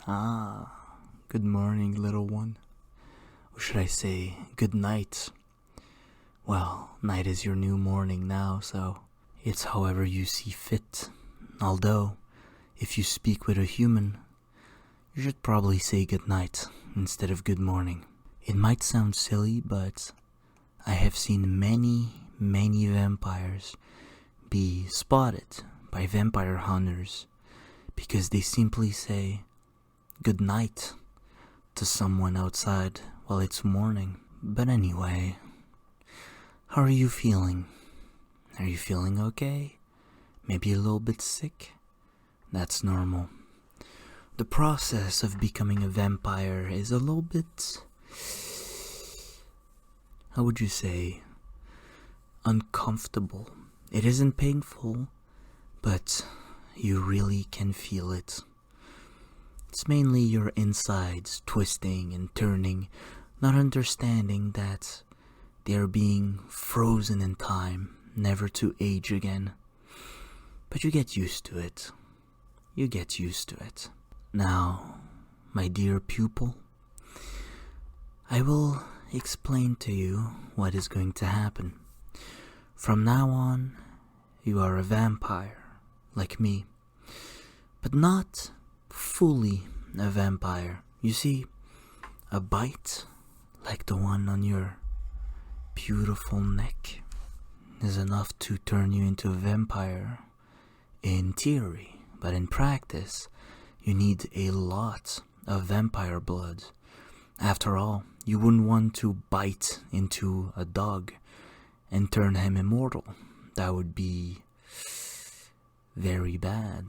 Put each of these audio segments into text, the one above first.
Good morning, little one. Or should I say, good night? Well, night is your new morning now, so it's however you see fit. Although, if you speak with a human, you should probably say good night instead of good morning. It might sound silly, but I have seen many vampires be spotted by vampire hunters because they simply say good night to someone outside while it's morning. But anyway, how are you feeling? Are you feeling okay? Maybe a little bit sick? That's normal. The process of becoming a vampire is a little bit, how would you say, uncomfortable. It isn't painful, but you really can feel it. It's mainly your insides twisting and turning, not understanding that they are being frozen in time, never to age again. But you get used to it. You get used to it. Now, my dear pupil, I will explain to you what is going to happen. From now on, you are a vampire, like me, but not fully a vampire. You see, a bite like the one on your beautiful neck is enough to turn you into a vampire in theory, but in practice, you need a lot of vampire blood. After all, you wouldn't want to bite into a dog and turn him immortal. That would be very bad.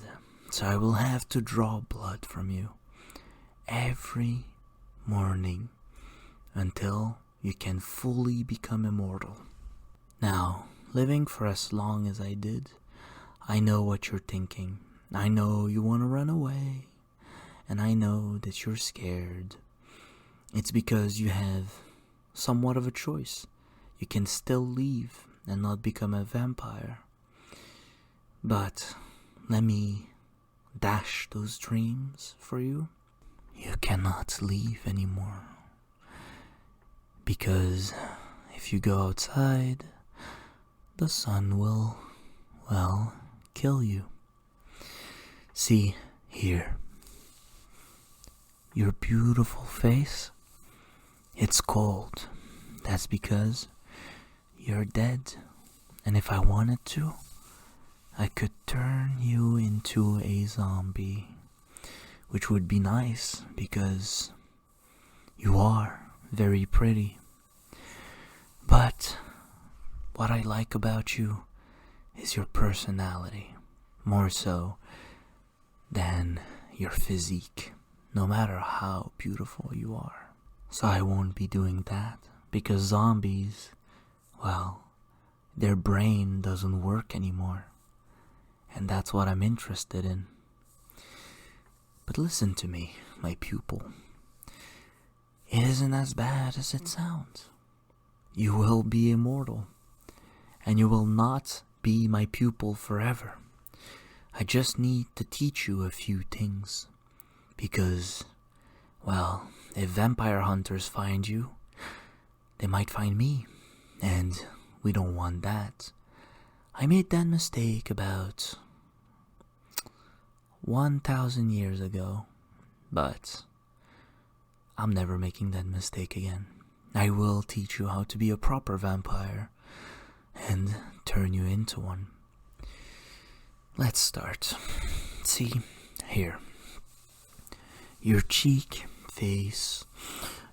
So I will have to draw blood from you every morning until you can fully become immortal. Now, living for as long as I did, I know what you're thinking. I know you want to run away, and I know that you're scared. It's because you have somewhat of a choice. You can still leave and not become a vampire. But let me dash those dreams for you. You cannot leave anymore. Because if you go outside, the sun will, well, kill you. See, here. Your beautiful face, it's cold. That's because you're dead. And if I wanted to, I could turn you into a zombie. Which would be nice because you are very pretty. But what I like about you is your personality. More so than your physique, no matter how beautiful you are. So I won't be doing that, because zombies, well, their brain doesn't work anymore, and that's what I'm interested in. But listen to me, my pupil. It isn't as bad as it sounds. You will be immortal, and you will not be my pupil forever. I just need to teach you a few things, because, well, if vampire hunters find you, they might find me, and we don't want that. I made that mistake about 1,000 years ago, but I'm never making that mistake again. I will teach you how to be a proper vampire and turn you into one. Let's start. See, here. Your cheek, face,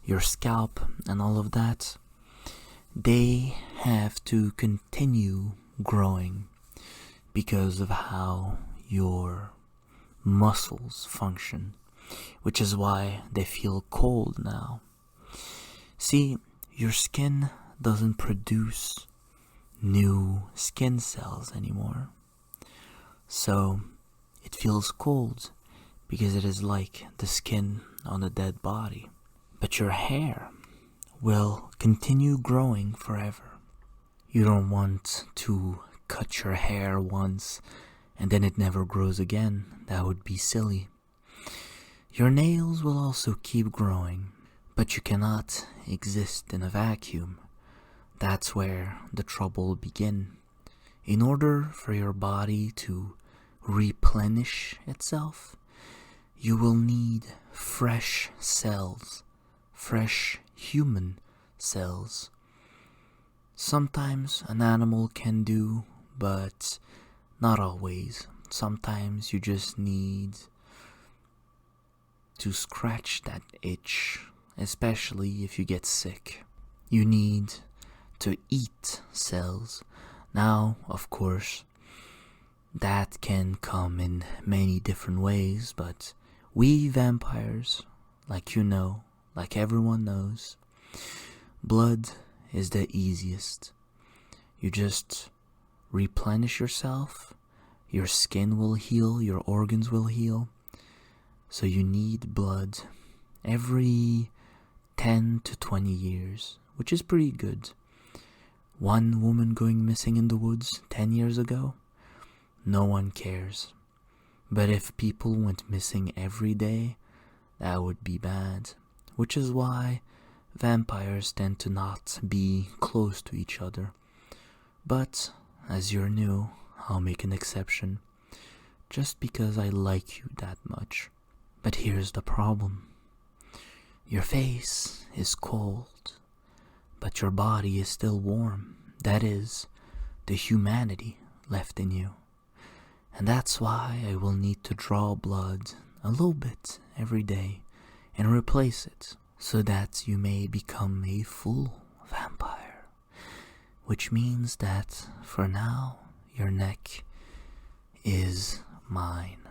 your scalp, and all of that, they have to continue growing because of how your muscles function, which is why they feel cold now. See, your skin doesn't produce new skin cells anymore. So, it feels cold because it is like the skin on a dead body. But your hair will continue growing forever. You don't want to cut your hair once and then it never grows again. That would be silly. Your nails will also keep growing, but you cannot exist in a vacuum. That's where the trouble begins. In order for your body to replenish itself, you will need fresh cells, fresh human cells. Sometimes an animal can do, but not always. Sometimes you just need to scratch that itch, especially if you get sick. You need to eat cells. Now, of course, that can come in many different ways, but we vampires, like you know, like everyone knows, blood is the easiest. You just replenish yourself, your skin will heal, your organs will heal, so you need blood every 10 to 20 years, which is pretty good. One woman going missing in the woods 10 years ago, no one cares. But if people went missing every day, that would be bad. Which is why vampires tend to not be close to each other. But, as you're new, I'll make an exception. Just because I like you that much. But here's the problem. Your face is cold, but your body is still warm. That is, the humanity left in you. And that's why I will need to draw blood a little bit every day and replace it so that you may become a full vampire. Which means that for now, your neck is mine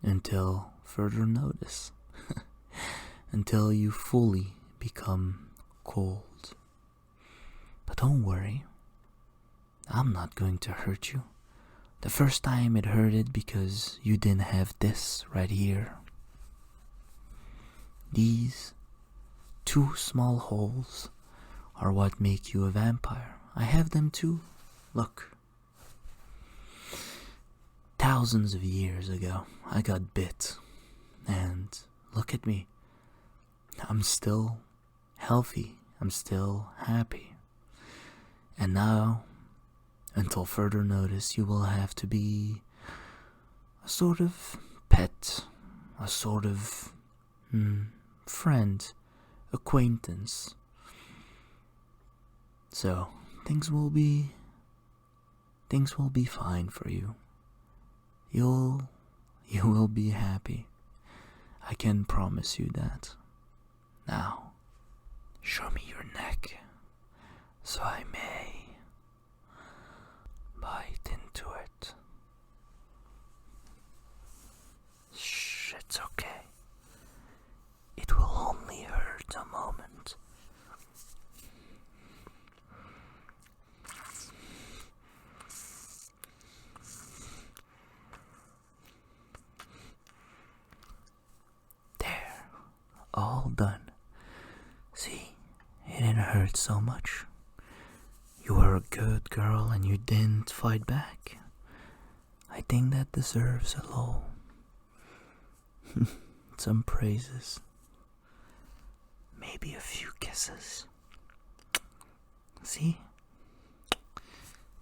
until further notice. Until you fully become cold. But don't worry, I'm not going to hurt you. The first time it hurted because you didn't have this right here. These 2 small holes are what make you a vampire. I have them too. Look. Thousands of years ago, I got bit. And look at me. I'm still healthy. I'm still happy. And now, until further notice, you will have to be a sort of pet, a sort of friend, acquaintance. So, things will be fine for you. You will be happy. I can promise you that. Now, show me your neck, so I may bite into it. Shh, it's okay. It will only hurt a moment. There, all done. See, it didn't hurt so much. You were a good girl and you didn't fight back. I think that deserves a little some praises. Maybe a few kisses. See?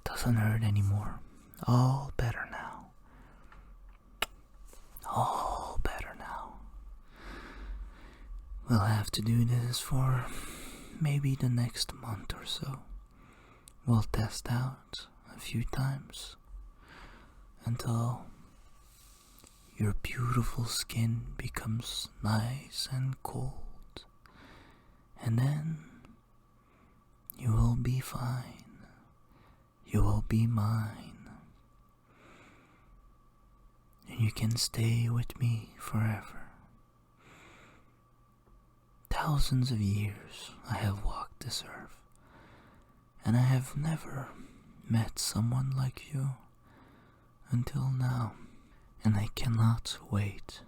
Doesn't hurt anymore. All better now. All better now. We'll have to do this for maybe the next month or so. We'll test out a few times until your beautiful skin becomes nice and cold. And then you will be fine. You will be mine. And you can stay with me forever. Thousands of years I have walked this earth, and I have never met someone like you until now, and I cannot wait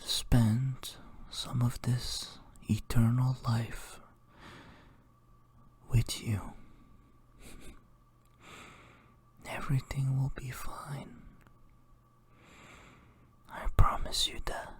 to spend some of this eternal life with you. Everything will be fine. I promise you that.